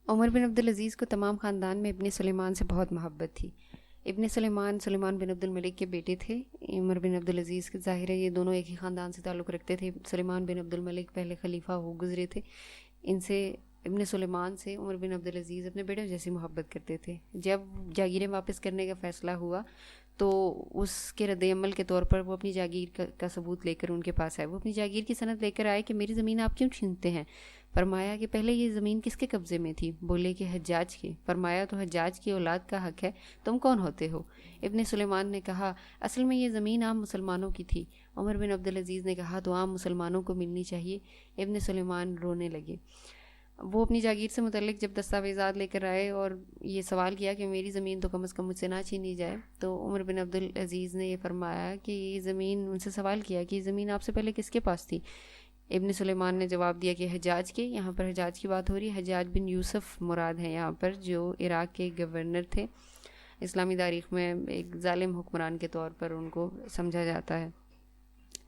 عمر بن عبدالعزیز کو تمام خاندان میں ابن سلیمان سے بہت محبت تھی۔ ابن سلیمان بن عبد الملک کے بیٹے تھے۔ عمر بن عبدالعزیز کے ظاہر ہے یہ دونوں ایک ہی خاندان سے تعلق رکھتے تھے۔ سلیمان بن عبد الملک پہلے خلیفہ ہو گزرے تھے۔ ان سے ابن سلیمان سے عمر بن عبدالعزیز اپنے بیٹوں جیسی محبت کرتے تھے۔ جب جاگیریں واپس کرنے کا فیصلہ ہوا تو اس کے رد عمل کے طور پر وہ اپنی جاگیر کا ثبوت لے کر ان کے پاس آئے۔ وہ اپنی جاگیر کی سند لے کر آئے کہ میری زمین آپ کیوں چھینتے ہیں؟ فرمایا کہ پہلے یہ زمین کس کے قبضے میں تھی؟ بولے کہ حجاج کے۔ فرمایا تو حجاج کی اولاد کا حق ہے، تم کون ہوتے ہو؟ ابن سلیمان نے کہا اصل میں یہ زمین عام مسلمانوں کی تھی۔ عمر بن عبدالعزیز نے کہا تو عام مسلمانوں کو ملنی چاہیے۔ ابن سلیمان رونے لگے۔ وہ اپنی جاگیر سے متعلق جب دستاویزات لے کر آئے اور یہ سوال کیا کہ میری زمین تو کم از کم مجھ سے نہ چھینی جائے، تو عمر بن عبدالعزیز نے یہ فرمایا کہ یہ زمین، ان سے سوال کیا کہ یہ زمین آپ سے پہلے کس کے پاس تھی؟ ابن سلیمان نے جواب دیا کہ حجاج کے۔ یہاں پر حجاج کی بات ہو رہی ہے۔ حجاج بن یوسف مراد ہیں یہاں پر، جو عراق کے گورنر تھے۔ اسلامی تاریخ میں ایک ظالم حکمران کے طور پر ان کو سمجھا جاتا ہے۔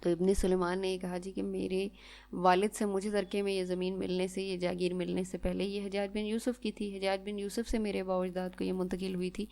تو ابن سلیمان نے یہ کہا جی کہ میرے والد سے مجھے ترکے میں یہ زمین ملنے سے، یہ جاگیر ملنے سے پہلے یہ حجاج بن یوسف کی تھی۔ حجاج بن یوسف سے میرے آباء و اجداد کو یہ منتقل ہوئی تھی۔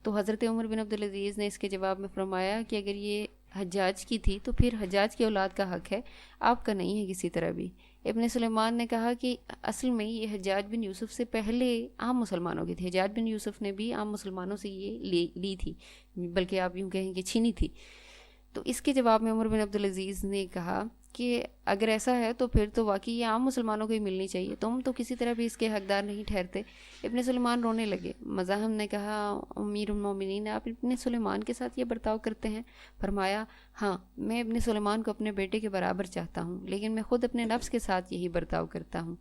تو حضرت عمر بن عبدالعزیز نے اس کے جواب میں فرمایا کہ اگر یہ حجاج کی تھی تو پھر حجاج کی اولاد کا حق ہے، آپ کا نہیں ہے کسی طرح بھی۔ ابن سلیمان نے کہا کہ اصل میں یہ حجاج بن یوسف سے پہلے عام مسلمانوں کی تھی۔ حجاج بن یوسف نے بھی عام مسلمانوں سے یہ لی تھی، بلکہ آپ یوں کہیں کہ چھینی تھی۔ تو اس کے جواب میں عمر بن عبدالعزیز نے کہا کہ اگر ایسا ہے تو پھر تو واقعی یہ عام مسلمانوں کو ہی ملنی چاہیے، تم تو کسی طرح بھی اس کے حقدار نہیں ٹھہرتے۔ ابن سلیمان رونے لگے۔ مزاحم نے کہا امیر المومنین، آپ ابن سلیمان کے ساتھ یہ برتاؤ کرتے ہیں؟ فرمایا ہاں، میں ابن سلیمان کو اپنے بیٹے کے برابر چاہتا ہوں، لیکن میں خود اپنے نفس کے ساتھ یہی برتاؤ کرتا ہوں۔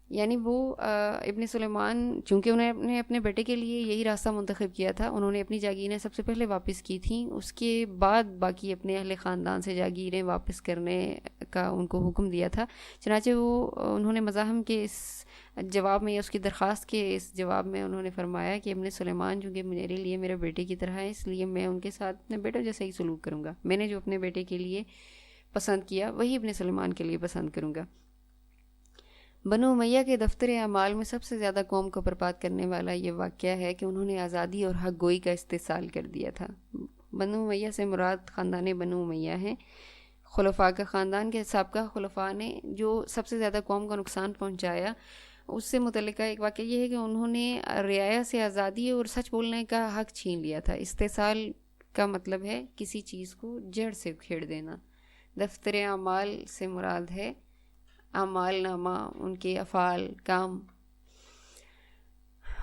یعنی وہ ابن سلیمان چونکہ انہوں نے اپنے بیٹے کے لیے یہی راستہ منتخب کیا تھا، انہوں نے اپنی جاگیریں سب سے پہلے واپس کی تھیں، اس کے بعد باقی اپنے اہل خاندان سے جاگیریں واپس کرنے کا ان کو حکم دیا تھا۔ چنانچہ انہوں نے مزاحم کے اس جواب میں، اس کی درخواست کے اس جواب میں انہوں نے فرمایا کہ ابن سلیمان چونکہ میرے لیے میرے بیٹے کی طرح ہے، اس لیے میں ان کے ساتھ اپنے بیٹوں جیسا ہی سلوک کروں گا۔ میں نے جو اپنے بیٹے کے لیے پسند کیا وہی ابن سلیمان کے لیے پسند کروں گا۔ بنو امیہ کے دفتر اعمال میں سب سے زیادہ قوم کو برباد کرنے والا یہ واقعہ ہے کہ انہوں نے آزادی اور حق گوئی کا استحصال کر دیا تھا۔ بنو امیہ سے مراد خاندان بنو امیہ ہیں، خلفاء کا خاندان کے سابقہ خلفاء نے جو سب سے زیادہ قوم کو نقصان پہنچایا، اس سے متعلقہ ایک واقعہ یہ ہے کہ انہوں نے رعایا سے آزادی اور سچ بولنے کا حق چھین لیا تھا۔ استحصال کا مطلب ہے کسی چیز کو جڑ سے کھیڑ دینا۔ دفتر اعمال سے مراد ہے اعمال نامہ، ان کے افعال، کام۔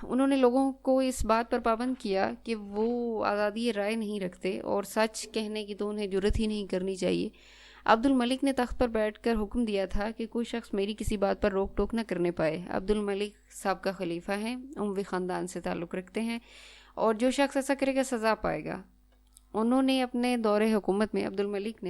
انہوں نے لوگوں کو اس بات پر پابند کیا کہ وہ آزادی رائے نہیں رکھتے اور سچ کہنے کی تو انہیں جرت ہی نہیں کرنی چاہیے۔ عبد الملک نے تخت پر بیٹھ کر حکم دیا تھا کہ کوئی شخص میری کسی بات پر روک ٹوک نہ کرنے پائے۔ عبد الملک سابقہ خلیفہ ہیں، اموی خاندان سے تعلق رکھتے ہیں، اور جو شخص ایسا کرے گا سزا پائے گا۔ انہوں نے اپنے دور حکومت میں،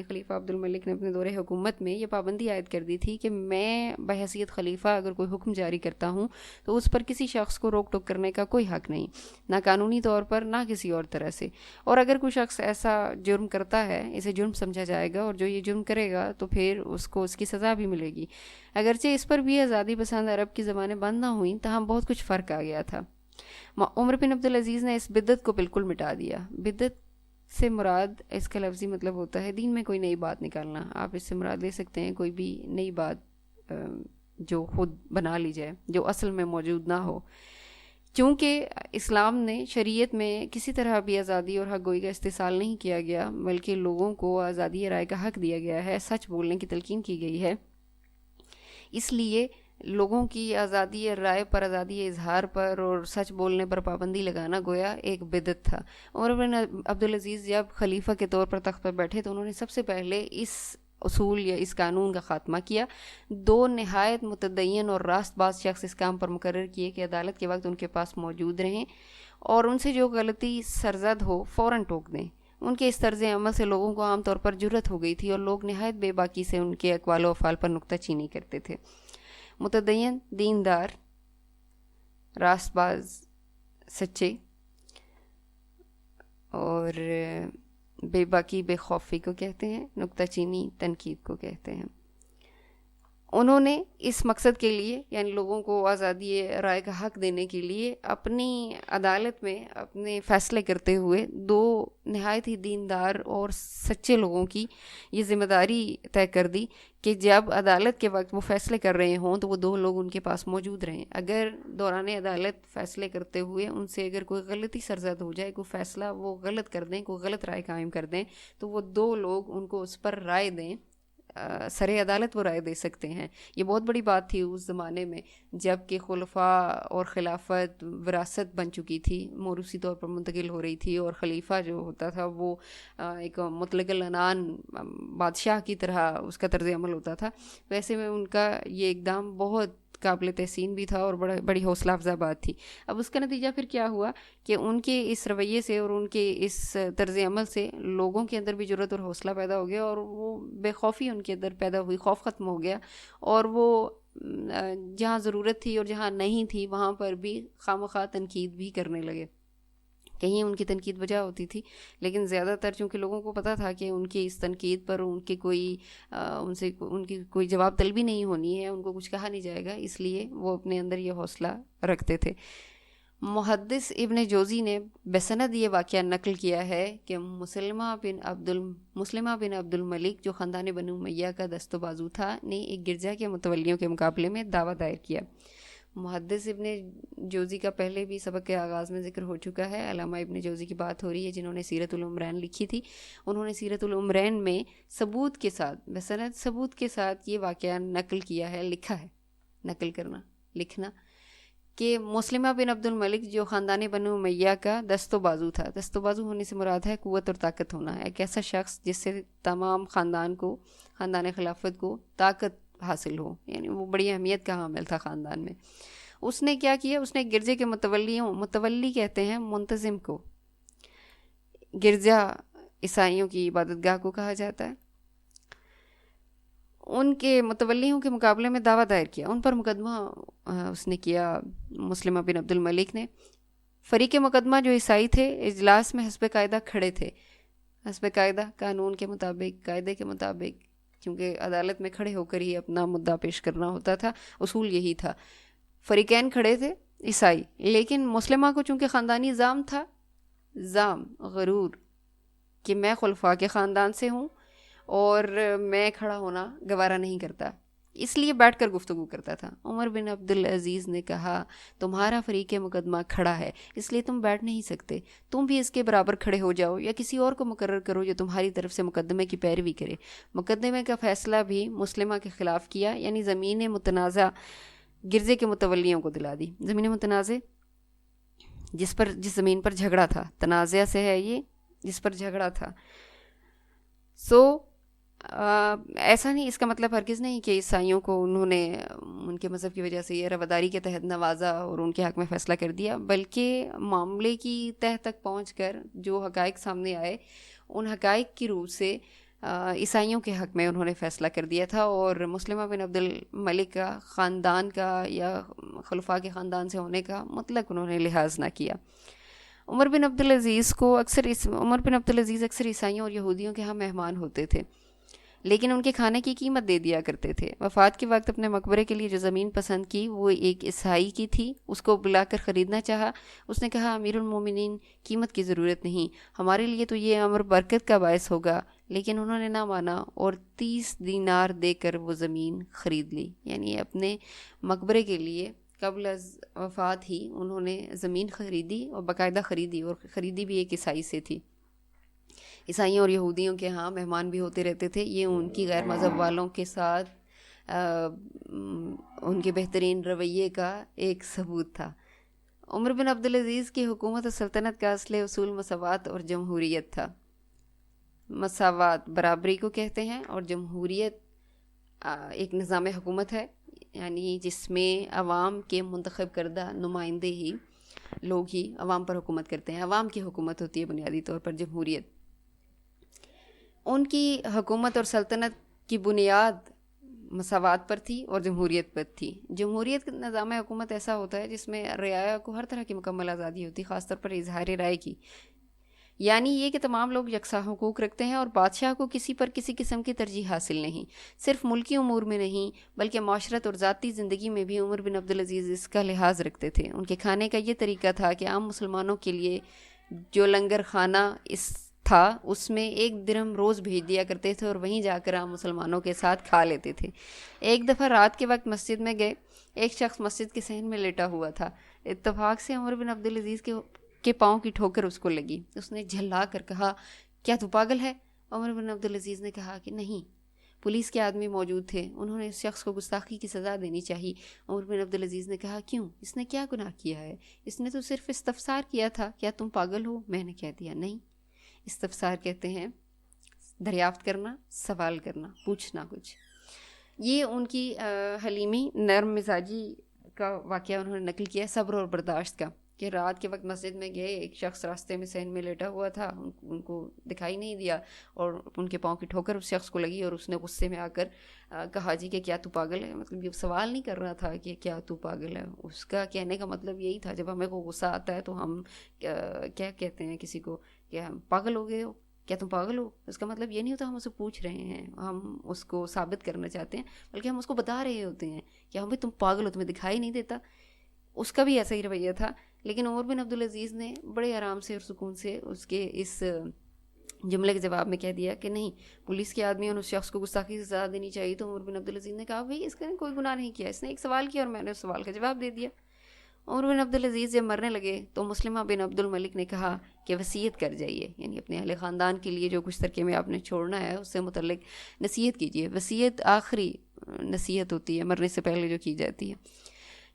خلیفہ عبد الملک نے اپنے دور حکومت میں یہ پابندی عائد کر دی تھی کہ میں بحیثیت خلیفہ اگر کوئی حکم جاری کرتا ہوں تو اس پر کسی شخص کو روک ٹوک کرنے کا کوئی حق نہیں، نہ قانونی طور پر نہ کسی اور طرح سے۔ اور اگر کوئی شخص ایسا جرم کرتا ہے، اسے جرم سمجھا جائے گا، اور جو یہ جرم کرے گا تو پھر اس کو اس کی سزا بھی ملے گی۔ اگرچہ اس پر بھی آزادی پسند عرب کی زبانیں بند نہ ہوئیں، تاہم بہت کچھ فرق آ گیا تھا۔ عمر بن عبدالعزیز نے اس بدعت کو بالکل مٹا دیا۔ بدعت سے مراد اس کا لفظی مطلب ہوتا ہے دین میں کوئی نئی بات نکالنا۔ آپ اس سے مراد لے سکتے ہیں کوئی بھی نئی بات جو خود بنا لی جائے، جو اصل میں موجود نہ ہو۔ چونکہ اسلام نے شریعت میں کسی طرح بھی آزادی اور حق گوئی کا استحصال نہیں کیا گیا، بلکہ لوگوں کو آزادی رائے کا حق دیا گیا ہے، سچ بولنے کی تلقین کی گئی ہے، اس لیے لوگوں کی آزادی رائے پر، آزادی اظہار پر اور سچ بولنے پر پابندی لگانا گویا ایک بدعت تھا۔ عمر بن عبدالعزیز جب خلیفہ کے طور پر تخت پر بیٹھے تو انہوں نے سب سے پہلے اس اصول یا اس قانون کا خاتمہ کیا۔ دو نہایت متدین اور راست باز شخص اس کام پر مقرر کیے کہ عدالت کے وقت ان کے پاس موجود رہیں اور ان سے جو غلطی سرزد ہو فوراً ٹوک دیں۔ ان کے اس طرز عمل سے لوگوں کو عام طور پر جرت ہو گئی تھی اور لوگ نہایت بے باکی سے ان کے اقوال و افعال پر نکتہ چینی کرتے تھے۔ متدین، دیندار، راست باز، سچے، اور بے باکی بے خوفی کو کہتے ہیں، نکتہ چینی تنقید کو کہتے ہیں۔ انہوں نے اس مقصد کے لیے یعنی لوگوں کو آزادی رائے کا حق دینے کے لیے اپنی عدالت میں اپنے فیصلے کرتے ہوئے دو نہایت ہی دیندار اور سچے لوگوں کی یہ ذمہ داری طے کر دی کہ جب عدالت کے وقت وہ فیصلے کر رہے ہوں تو وہ دو لوگ ان کے پاس موجود رہیں. اگر دوران عدالت فیصلے کرتے ہوئے ان سے اگر کوئی غلطی سرزد ہو جائے, کوئی فیصلہ وہ غلط کر دیں, کوئی غلط رائے قائم کر دیں, تو وہ دو لوگ ان کو اس پر رائے دیں, سر عدالت وہ رائے دے سکتے ہیں. یہ بہت بڑی بات تھی اس زمانے میں جب کہ خلفاء اور خلافت وراثت بن چکی تھی, موروثی طور پر منتقل ہو رہی تھی, اور خلیفہ جو ہوتا تھا وہ ایک مطلق العنان بادشاہ کی طرح اس کا طرز عمل ہوتا تھا. ویسے میں ان کا یہ اقدام بہت قابل تحسین بھی تھا اور بڑی حوصلہ افزا بات تھی. اب اس کا نتیجہ پھر کیا ہوا کہ ان کے اس رویے سے اور ان کے اس طرز عمل سے لوگوں کے اندر بھی جرأت اور حوصلہ پیدا ہو گیا, اور وہ بے خوفی ان کے اندر پیدا ہوئی, خوف ختم ہو گیا, اور وہ جہاں ضرورت تھی اور جہاں نہیں تھی وہاں پر بھی خواہ تنقید بھی کرنے لگے. کہیں ان کی تنقید وجہ ہوتی تھی, لیکن زیادہ تر چونکہ لوگوں کو پتہ تھا کہ ان کی اس تنقید پر ان کی کوئی جواب طلبی نہیں ہونی ہے, ان کو کچھ کہا نہیں جائے گا, اس لیے وہ اپنے اندر یہ حوصلہ رکھتے تھے. محدث ابن جوزی نے بسند یہ واقعہ نقل کیا ہے کہ مسلمہ بن عبد الملک جو خاندان بنو امیہ کا دست و بازو تھا نے ایک گرجا کے متولیوں کے مقابلے میں دعویٰ دائر کیا. محدث ابن جوزی کا پہلے بھی سبق کے آغاز میں ذکر ہو چکا ہے. علامہ ابن جوزی کی بات ہو رہی ہے جنہوں نے سیرت العمرین لکھی تھی. انہوں نے سیرت العمرین میں ثبوت کے ساتھ, بسند ثبوت کے ساتھ یہ واقعہ نقل کیا ہے, لکھا ہے, نقل کرنا لکھنا, کہ مسلمہ بن عبد الملک جو خاندان بنو امیہ کا دست و بازو تھا. دست و بازو ہونے سے مراد ہے قوت اور طاقت ہونا, ایک ایسا شخص جس سے تمام خاندان خلافت کو طاقت حاصل ہو, یعنی وہ بڑی اہمیت کا حامل تھا خاندان میں. اس نے کیا کیا, اس نے گرجے کے متولی کہتے ہیں منتظم کو, گرجا عیسائیوں کی عبادت گاہ کو کہا جاتا ہے, ان کے متولیوں کے مقابلے میں دعویٰ دائر کیا. ان پر مقدمہ اس نے کیا مسلمہ بن عبد الملک نے. فریق مقدمہ جو عیسائی تھے اجلاس میں حسب قاعدہ کھڑے تھے, حسب قاعدہ قانون کے مطابق, قاعدے کے مطابق, کیونکہ عدالت میں کھڑے ہو کر ہی اپنا مدعا پیش کرنا ہوتا تھا, اصول یہی تھا. فریقین کھڑے تھے عیسائی, لیکن مسلمہ کو چونکہ خاندانی زام تھا, غرور کہ میں خلفاء کے خاندان سے ہوں اور میں کھڑا ہونا گوارا نہیں کرتا, اس لیے بیٹھ کر گفتگو کرتا تھا. عمر بن عبدالعزیز نے کہا تمہارا فریق مقدمہ کھڑا ہے اس لیے تم بیٹھ نہیں سکتے, تم بھی اس کے برابر کھڑے ہو جاؤ یا کسی اور کو مقرر کرو جو تمہاری طرف سے مقدمے کی پیروی کرے. مقدمے کا فیصلہ بھی مسلمہ کے خلاف کیا, یعنی زمین متنازع گرجے کے متولیوں کو دلا دی. زمین متنازع جس زمین پر جھگڑا تھا, تنازع سے ہے یہ جس پر جھگڑا تھا. ایسا نہیں, اس کا مطلب ہرگز نہیں کہ عیسائیوں کو انہوں نے ان کے مذہب کی وجہ سے یہ رواداری کے تحت نوازا اور ان کے حق میں فیصلہ کر دیا, بلکہ معاملے کی تہ تک پہنچ کر جو حقائق سامنے آئے ان حقائق کی روح سے عیسائیوں کے حق میں انہوں نے فیصلہ کر دیا تھا, اور مسلمہ بن عبد الملک کا خاندان کا یا خلفاء کے خاندان سے ہونے کا مطلق انہوں نے لحاظ نہ کیا. عمر بن عبدالعزیز اکثر عیسائیوں اور یہودیوں کے ہاں مہمان ہوتے تھے, لیکن ان کے کھانے کی قیمت دے دیا کرتے تھے. وفات کے وقت اپنے مقبرے کے لیے جو زمین پسند کی وہ ایک عیسائی کی تھی, اس کو بلا کر خریدنا چاہا. اس نے کہا امیر المومنین قیمت کی ضرورت نہیں, ہمارے لیے تو یہ امر برکت کا باعث ہوگا, لیکن انہوں نے نہ مانا اور 30 دینار دے کر وہ زمین خرید لی. یعنی اپنے مقبرے کے لیے قبل از وفات ہی انہوں نے زمین خریدی, اور باقاعدہ خریدی, اور خریدی بھی ایک عیسائی سے تھی. عیسائیوں اور یہودیوں کے ہاں مہمان بھی ہوتے رہتے تھے, یہ ان کی غیر مذہب والوں کے ساتھ ان کے بہترین رویے کا ایک ثبوت تھا. عمر بن عبدالعزیز کی حکومت و سلطنت کا اصل اصول مساوات اور جمہوریت تھا. مساوات برابری کو کہتے ہیں, اور جمہوریت ایک نظام حکومت ہے, یعنی جس میں عوام کے منتخب کردہ نمائندے ہی لوگ ہی عوام پر حکومت کرتے ہیں. عوام کی حکومت ہوتی ہے بنیادی طور پر جمہوریت. ان کی حکومت اور سلطنت کی بنیاد مساوات پر تھی اور جمہوریت پر تھی. جمہوریت نظام حکومت ایسا ہوتا ہے جس میں رعایا کو ہر طرح کی مکمل آزادی ہوتی, خاص طور پر اظہار رائے کی. یعنی یہ کہ تمام لوگ یکساں حقوق رکھتے ہیں اور بادشاہ کو کسی پر کسی قسم کی ترجیح حاصل نہیں. صرف ملکی امور میں نہیں بلکہ معاشرت اور ذاتی زندگی میں بھی عمر بن عبدالعزیز اس کا لحاظ رکھتے تھے. ان کے کھانے کا یہ طریقہ تھا کہ عام مسلمانوں کے لیے جو لنگر خانہ تھا اس میں 1 درہم روز بھیج دیا کرتے تھے اور وہیں جا کر عام مسلمانوں کے ساتھ کھا لیتے تھے. ایک دفعہ رات کے وقت مسجد میں گئے. ایک شخص مسجد کے صحن میں لیٹا ہوا تھا. اتفاق سے عمر بن عبدالعزیز کے پاؤں کی ٹھوکر اس کو لگی. اس نے جھلا کر کہا کیا تو پاگل ہے؟ عمر بن عبدالعزیز نے کہا کہ نہیں. پولیس کے آدمی موجود تھے. انہوں نے اس شخص کو گستاخی کی سزا دینی چاہیے. عمر بن عبدالعزیز نے کہا کیوں؟ اس نے کیا گناہ کیا ہے؟ اس نے تو صرف استفسار کیا تھا کیا تم پاگل ہو؟ میں نے کہہ دیا نہیں. استفسار کہتے ہیں دریافت کرنا، سوال کرنا، پوچھنا کچھ. یہ ان کی حلیمی نرم مزاجی کا واقعہ انہوں نے نقل کیا، صبر اور برداشت کا، کہ رات کے وقت مسجد میں گئے. ایک شخص راستے میں صحن میں لیٹا ہوا تھا. ان کو دکھائی نہیں دیا اور ان کے پاؤں کی ٹھوکر اس شخص کو لگی اور اس نے غصے میں آ کر کہا جی کہ کیا تو پاگل ہے. مطلب یہ سوال نہیں کر رہا تھا کہ کیا تو پاگل ہے. اس کا کہنے کا مطلب یہی تھا جب ہمیں کو غصہ آتا ہے تو ہم کیا کہتے ہیں کسی کو کہ ہم پاگل ہو گئے ہو، کیا تم پاگل ہو. اس کا مطلب یہ نہیں ہوتا ہم اسے پوچھ رہے ہیں، ہم اس کو ثابت کرنا چاہتے ہیں، بلکہ ہم اس کو بتا رہے ہوتے ہیں کہ ہم بھی تم پاگل ہو، تمہیں دکھائی نہیں دیتا. اس کا بھی ایسا ہی رویہ تھا. لیکن عمر بن عبدالعزیز نے بڑے آرام سے اور سکون سے اس کے اس جملے کے جواب میں کہہ دیا کہ نہیں، پولیس کے آدمی اور اس شخص کو گستاخی سے سزا دینی چاہیے. تو عمر بن عبدالعزیز نے کہا بھائی اس نے کوئی گناہ نہیں کیا، اس نے ایک سوال کیا اور میں نے اس سوال کا جواب دے دیا. عمر بن عبدالعزیز جب مرنے لگے تو مسلمہ بن عبد الملک نے کہا کہ وصیت کر جائیے، یعنی اپنے اہل خاندان کے لیے جو کچھ ترکے میں آپ نے چھوڑنا ہے اس سے متعلق نصیحت کیجیے. وصیت آخری نصیحت ہوتی ہے مرنے سے پہلے جو کی جاتی ہے.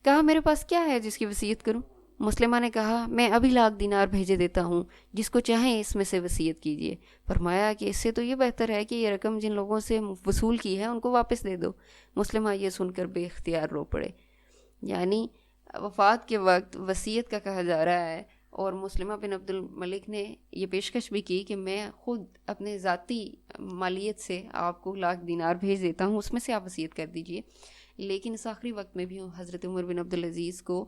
کہا میرے پاس کیا ہے جس کی وصیت کروں؟ مسلمہ نے کہا میں ابھی 1,00,000 دینار بھیجے دیتا ہوں، جس کو چاہیں اس میں سے وصیت کیجیے. فرمایا کہ اس سے تو یہ بہتر ہے کہ یہ رقم جن لوگوں سے وصول کی ہے ان کو واپس دے دو. مسلمہ یہ سن کر بے اختیار رو پڑے. یعنی وفات کے وقت وصیت کا کہا جا رہا ہے اور مسلمہ بن عبد الملک نے یہ پیشکش بھی کی کہ میں خود اپنے ذاتی مالیت سے آپ کو 1,00,000 دینار بھیج دیتا ہوں، اس میں سے آپ وصیت کر دیجئے. لیکن اس آخری وقت میں بھی حضرت عمر بن عبدالعزیز کو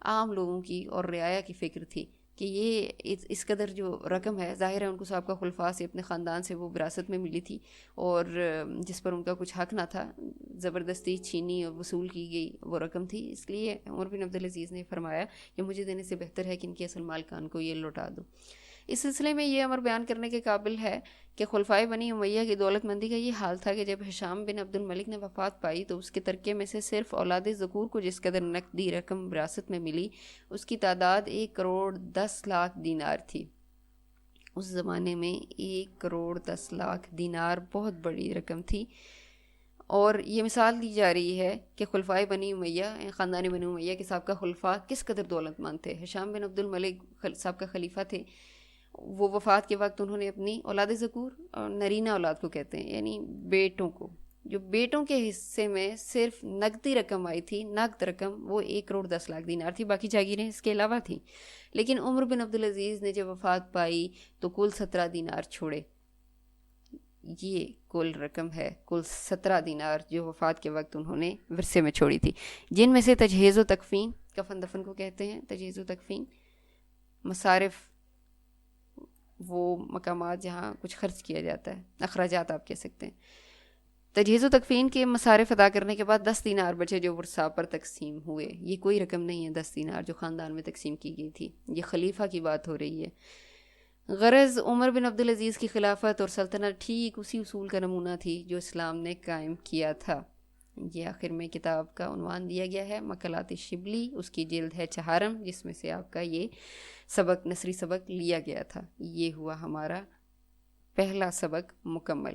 عام لوگوں کی اور رعایا کی فکر تھی کہ یہ اس قدر جو رقم ہے، ظاہر ہے ان کو سابقہ خلفاء سے اپنے خاندان سے وہ وراثت میں ملی تھی اور جس پر ان کا کچھ حق نہ تھا، زبردستی چھینی اور وصول کی گئی وہ رقم تھی. اس لیے عمر بن عبدالعزیز نے فرمایا کہ مجھے دینے سے بہتر ہے کہ ان کے اصل مالکان کو یہ لوٹا دو. اس سلسلے میں یہ امر بیان کرنے کے قابل ہے کہ خلفائے بنی امیہ کی دولت مندی کا یہ حال تھا کہ جب ہشام بن عبد الملک نے وفات پائی تو اس کے ترکے میں سے صرف اولاد ذکور کو جس قدر نقدی رقم وراثت میں ملی اس کی تعداد 1,10,00,000 دینار تھی. اس زمانے میں 1,10,00,000 دینار بہت بڑی رقم تھی. اور یہ مثال دی جا رہی ہے کہ خلفائے بنی امیہ، خاندان بنی امیہ کے سابقہ خلفاء کس قدر دولت مند تھے. ہشام بن عبد الملک سابقہ خلیفہ تھے. وہ وفات کے وقت انہوں نے اپنی اولاد ذکور اور نرینہ اولاد کو کہتے ہیں یعنی بیٹوں کو، جو بیٹوں کے حصے میں صرف نقدی رقم آئی تھی، نقد رقم وہ 1,10,00,000 دینار تھی، باقی جاگیریں اس کے علاوہ تھیں. لیکن عمر بن عبدالعزیز نے جب وفات پائی تو کل 17 دینار چھوڑے. یہ کل رقم ہے، کل 17 دینار جو وفات کے وقت انہوں نے ورثے میں چھوڑی تھی، جن میں سے تجہیز و تکفین، کفن دفن کو کہتے ہیں تجہیز و تکفین، مصارف وہ مقامات جہاں کچھ خرچ کیا جاتا ہے، اخراجات آپ کہہ سکتے ہیں. تجہیز و تکفین کے مصارف ادا کرنے کے بعد 10 دینار بچے جو ورثاء پر تقسیم ہوئے. یہ کوئی رقم نہیں ہے 10 دینار جو خاندان میں تقسیم کی گئی تھی، یہ خلیفہ کی بات ہو رہی ہے. غرض عمر بن عبدالعزیز کی خلافت اور سلطنت ٹھیک اسی اصول کا نمونہ تھی جو اسلام نے قائم کیا تھا. یہ آخر میں کتاب کا عنوان دیا گیا ہے مقالات شبلی، اس کی جلد ہے 4 جس میں سے آپ کا یہ سبق نثری سبق لیا گیا تھا. یہ ہوا ہمارا پہلا سبق مکمل.